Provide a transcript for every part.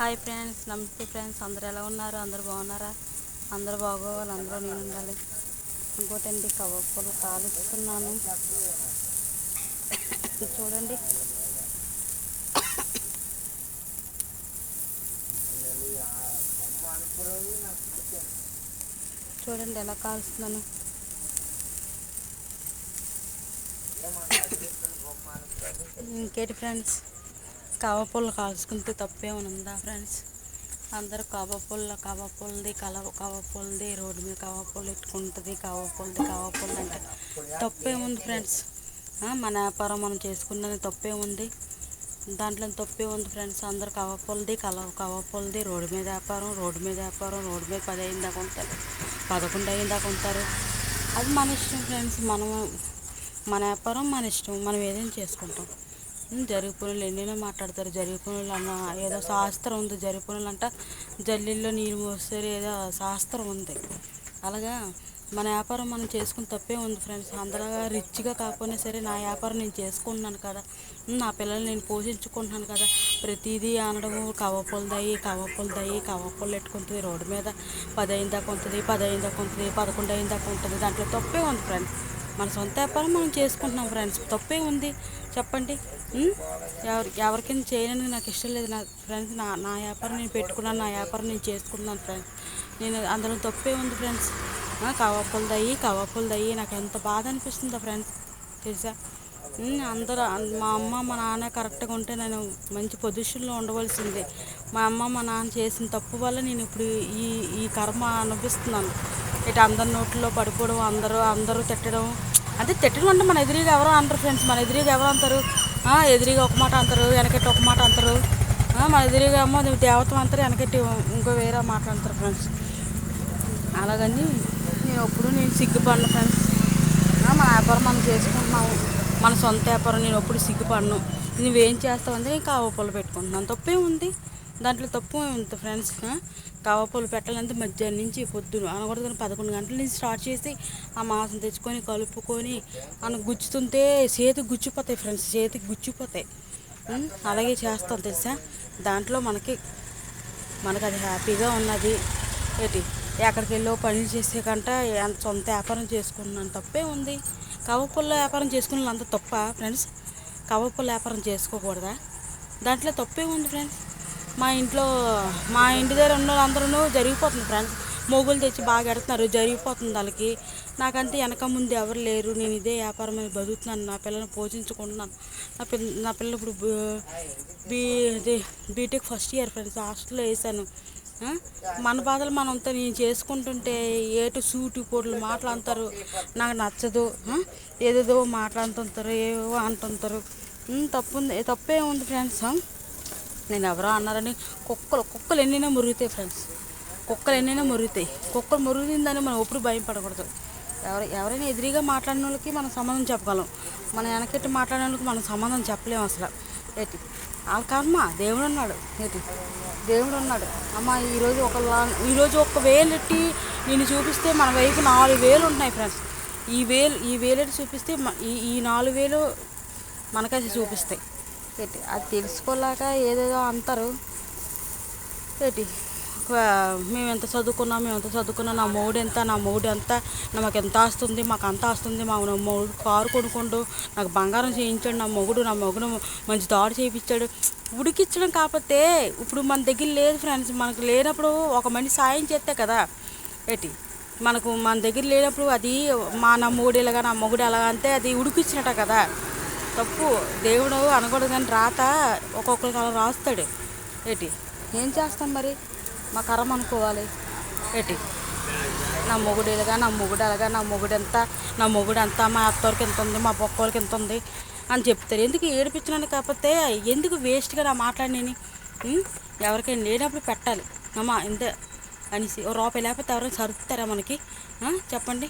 Hi friends, నమస్తే friends. అందరూ ఎలా ఉన్నారు? అందరూ బాగున్నారా? అందరూ బాగోవాలి, అందరూ నేను ఉండాలి. ఇంకోటండి, కవర్పులు కాలుస్తున్నాను. చూడండి, చూడండి ఎలా కాలుస్తున్నాను. ఇంకేంటి ఫ్రెండ్స్, కవర్పులు కాల్చుకుంటే తప్పేమైనా ఉందా ఫ్రెండ్స్? అందరూ కవర్పుల్ది కవర్పుల్ది రోడ్డు మీద కవర్పులు పెట్టుకుంటుంది. కవర్పుల్ది అంటే తప్పేముంది ఫ్రెండ్స్? మన వ్యాపారం మనం చేసుకున్నది తప్పేముంది? దాంట్లో తప్పే ఉంది ఫ్రెండ్స్. అందరు కవర్పుల్ది రోడ్డు మీద వ్యాపారం, రోడ్డు మీద 10 అయిన దాకా ఉంటారు, 11 అయిన దాకా ఉంటారు. అది మన ఇష్టం ఫ్రెండ్స్. మన వ్యాపారం మన ఇష్టం, మనం ఏదైనా చేసుకుంటాం. జరిగిపోయినలు ఎన్నైనా మాట్లాడతారు. జరిగిపోయినలు అన్న ఏదో శాస్త్రం ఉంది. జరిగిపోయినలు అంట జల్లిల్లో నీరు మోస్తారు, ఏదో శాస్త్రం ఉంది. అలాగా మన వ్యాపారం మనం చేసుకుని తప్పే ఉంది ఫ్రెండ్స్. అందరగా రిచ్గా కాకపోయినా సరే నా వ్యాపారం నేను చేసుకుంటున్నాను కదా, నా పిల్లల్ని నేను పోషించుకుంటున్నాను కదా. ప్రతిదీ అనడము కవర్పులు పెట్టుకుంటుంది రోడ్డు మీద. 10 అయిన దాకా ఉంటుంది, 11 అయిన దాకా ఉంటుంది. దాంట్లో తప్పే ఉంది ఫ్రెండ్స్. మన సొంత వ్యాపారం మనం చేసుకుంటున్నాం ఫ్రెండ్స్. తప్పే ఉంది చెప్పండి? ఎవరికైనా చేయడానికి నాకు ఇష్టం లేదు నా ఫ్రెండ్స్. నా వ్యాపారం నేను పెట్టుకున్నాను, నా వ్యాపారం నేను చేసుకున్నాను ఫ్రెండ్స్. నేను అందులో తప్పే ఉంది ఫ్రెండ్స్. కవర్పులదయ్యి నాకు ఎంత బాధ అనిపిస్తుందో ఫ్రెండ్స్ తెలుసా. అందరూ మా అమ్మ మా నాన్న కరెక్ట్గా ఉంటే నేను మంచి పొజిషన్లో ఉండవలసిందే. మా అమ్మ మా నాన్న చేసిన తప్పు వల్ల నేను ఇప్పుడు ఈ కర్మ అనిపిస్తున్నాను. ఇటు అందరి నోట్లో పడిపోవడం, అందరూ తిట్టడం. అంటే తిట్టడం అంటే మన ఎదురుగా ఎవరో అంటారు ఫ్రెండ్స్. మన ఎదురుగా ఎవరు అంటారు? ఎదురుగా ఒక మాట అంటారు, వెనకెట్టి ఒక మాట అంటారు. మన ఎదురుగా ఏమో దేవతం అంటారు, వెనకెట్టి ఇంకో వేరే మాట అంటారు ఫ్రెండ్స్. అలాగని నేను సిగ్గుపడను ఫ్రెండ్స్. మన వ్యాపారం మనం చేసుకుంటున్నాము, మన సొంత వ్యాపారం. నేను ఎప్పుడు సిగ్గుపడను. నువ్వేం చేస్తావంటే నేను కవర్పులు పెట్టుకుంటున్నాను. తప్పే ఉంది దాంట్లో? తప్పు ఉంది ఫ్రెండ్స్. కవర్పులు పెట్టాలంటే మధ్యాహ్నం నుంచి పొద్దున అనకూడదు, 11 గంటల నుంచి స్టార్ట్ చేసి ఆ మాంసం తెచ్చుకొని కలుపుకొని గుచ్చుతుంటే చేతికి గుచ్చిపోతాయి ఫ్రెండ్స్, చేతికి గుచ్చిపోతాయి. అలాగే చేస్తాం తెలుసా. దాంట్లో మనకి అది హ్యాపీగా ఉన్నది. ఎక్కడికి వెళ్ళో పనులు చేసే కంట సొంత వ్యాపారం చేసుకుంటున్నాను. తప్పే ఉంది? కవర్పుల్లో వ్యాపారం చేసుకున్న అంత తప్ప ఫ్రెండ్స్? కవర్పుల్ల వ్యాపారం చేసుకోకూడదా? దాంట్లో తప్పే ఉంది ఫ్రెండ్స్. మా ఇంటి దగ్గర ఉన్న వాళ్ళందరూ జరిగిపోతుంది ఫ్రెండ్స్. మొగులు తెచ్చి బాగా ఎడుతున్నారు, జరిగిపోతుంది వాళ్ళకి. నాకంటే వెనక ముందు ఎవరు లేరు. నేను ఇదే వ్యాపారం మీద బతుకుతున్నాను, నా పిల్లల్ని పోషించుకుంటున్నాను. నా పిల్లలు ఇప్పుడు బీటెక్ ఫస్ట్ ఇయర్ ఫ్రెండ్స్. హాస్టల్లో వేసాను. మన బాధలు మనంతా నేను చేసుకుంటుంటే సూటు పోట్లు మాట్లాడుతారు. నాకు నచ్చదు. ఏదేదో మాట్లాడుతుంటారు, ఏవో అంటుంటారు. తప్పే ఉంది ఫ్రెండ్స్. నేను ఎవరో అన్నారని కుక్కలు ఎన్నైనా మురుగుతాయి ఫ్రెండ్స్. కుక్కలు మురుగుతుందని మనం ఎప్పుడు భయపడకూడదు. ఎవరైనా ఎదురుగా మాట్లాడిన వాళ్ళకి మనం సమాధానం చెప్పగలం, మన వెనకెట్టి మాట్లాడిన వాళ్ళకి మనం సమాధానం చెప్పలేము అసలు. వాళ్ళ కర్మ. దేవుడు ఉన్నాడు అమ్మ. ఈరోజు ఒక వేలెట్టి నేను చూపిస్తే మన వైపు 4 వేలు ఉంటున్నాయి ఫ్రెండ్స్. ఈ వేలెట్టి చూపిస్తే ఈ 4 వేలు మనకైతే చూపిస్తాయి. అది తెలుసుకోలేక ఏదేదో అంటారు. మేము ఎంత చదువుకున్నాం, నా మూడు ఎంత, మాకు ఎంత ఆస్తుంది, మాకు అంత ఆస్తుంది, మా మొగుడు కారు కొనుక్కోండు, నాకు బంగారం చేయించాడు, నా మొగుడు మంచి దాడు చేయించాడు. ఉడికించడం కాకపోతే ఇప్పుడు మన దగ్గర లేదు ఫ్రెండ్స్. మనకు లేనప్పుడు ఒక మనిషి సాయం చేస్తే కదా. మన దగ్గర లేనప్పుడు అది నా మొగుడు ఎలాగా అంటే అది ఉడికిచ్చినట్ట కదా. తప్పు. దేవుడు అనకూడదు కానీ రాత ఒక్కొక్కరికి అలా రాస్తాడు. ఏం చేస్తాం మరి? మా కర్మ అనుకోవాలి. నా మొగుడు ఎలాగా, నా మొగుడు ఎంత, మా అత్తోరికి ఎంత ఉంది, మా బొక్కలకి ఎంత ఉంది అని చెప్తారు. ఎందుకు ఏడిపించడానికి? కాకపోతే ఎందుకు వేస్ట్గా నా మాట్లాడినని? ఎవరికైనా లేనప్పుడు పెట్టాలి అమ్మా ఇంతే అనేసి. రూపాయి లేకపోతే ఎవరైనా సర్దుతారా మనకి? చెప్పండి,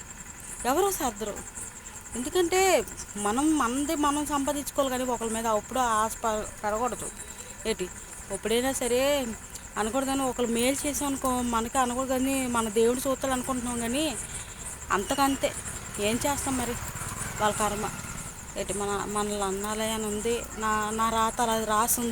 ఎవరో సర్దరు. ఎందుకంటే మనం సంపాదించుకోవాలి కానీ ఒకరి మీద ఎప్పుడూ ఆశ పడకూడదు. ఎప్పుడైనా సరే అనకూడదు కానీ ఒకరు మేలు చేసాం అనుకో, మనకి అనకూడదు కానీ మన దేవుడు చూస్తాడు అనుకుంటున్నాం కానీ అంతకంతే. ఏం చేస్తాం మరి? వాళ్ళ కర్మ. మనల్ని అన్నాలే అని ఉంది. నా రాత అలా రాసి ఉంది.